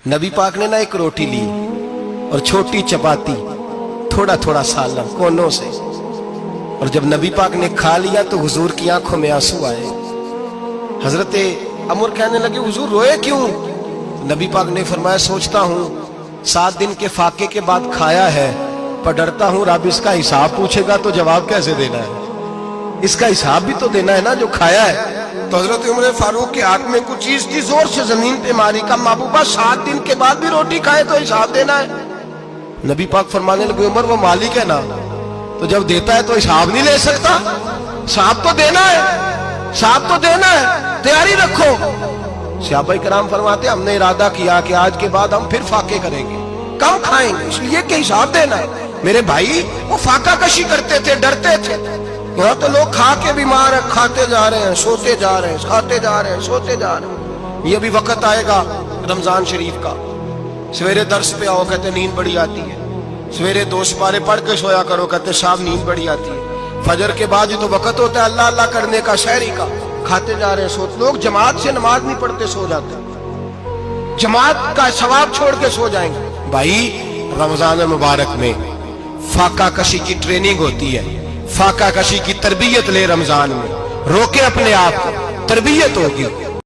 नबी पाक ने ना एक रोटी ली और छोटी चपाती, थोड़ा थोड़ा सालन कोनों से, और जब नबी पाक ने खा लिया तो हुजूर की आंखों में आंसू आए। हजरत अमर कहने लगे हुजूर रोए क्यों? नबी पाक ने फरमाया सोचता हूँ 7 दिन के फाके के बाद खाया है, पर डरता हूँ रब इसका हिसाब पूछेगा तो जवाब कैसे देना है, इसका हिसाब भी तो देना है ना जो खाया है। तो हजरत उमर फारूक के हाथ में कुछ चीज थी, जोर से जमीन पे मारी, का महबूबा 7 दिन के बाद भी रोटी खाए तो हिसाब देना है। नबी पाक फरमाने लगे उमर वो मालिक है ना, तो जब देता है तो हिसाब नहीं ले सकता, हिसाब तो देना है, हिसाब तो देना है, तैयारी रखो। सहाबाए किराम फरमाते हमने इरादा किया कि आज के बाद हम फिर फाके करेंगे, कम खाएंगे, इसलिए कि हिसाब देना है। मेरे भाई वो फाका कशी करते थे, डरते थे। यहाँ तो लोग खा के बीमार है, खाते जा रहे हैं, सोते जा रहे हैं, खाते जा रहे हैं, सोते जा रहे हैं। ये भी वक्त आएगा रमजान शरीफ का, सवेरे दर्स पे आओ कहते नींद बड़ी आती है, सवेरे 2 सिपारे पढ़ के सोया करो कहते साहब नींद बड़ी आती है। फजर के बाद जो तो वक्त होता है अल्लाह अल्लाह करने का, शहरी का, खाते जा रहे हैं, सोते। लोग जमात से नमाज नहीं पढ़ते सो जाते, जमात का सवाब छोड़ के सो जाएंगे। भाई रमजान मुबारक में फाका कशी की ट्रेनिंग होती है, फाका कशी की तरबियत ले रमजान में, रोके अपने आप को, तरबियत होगी।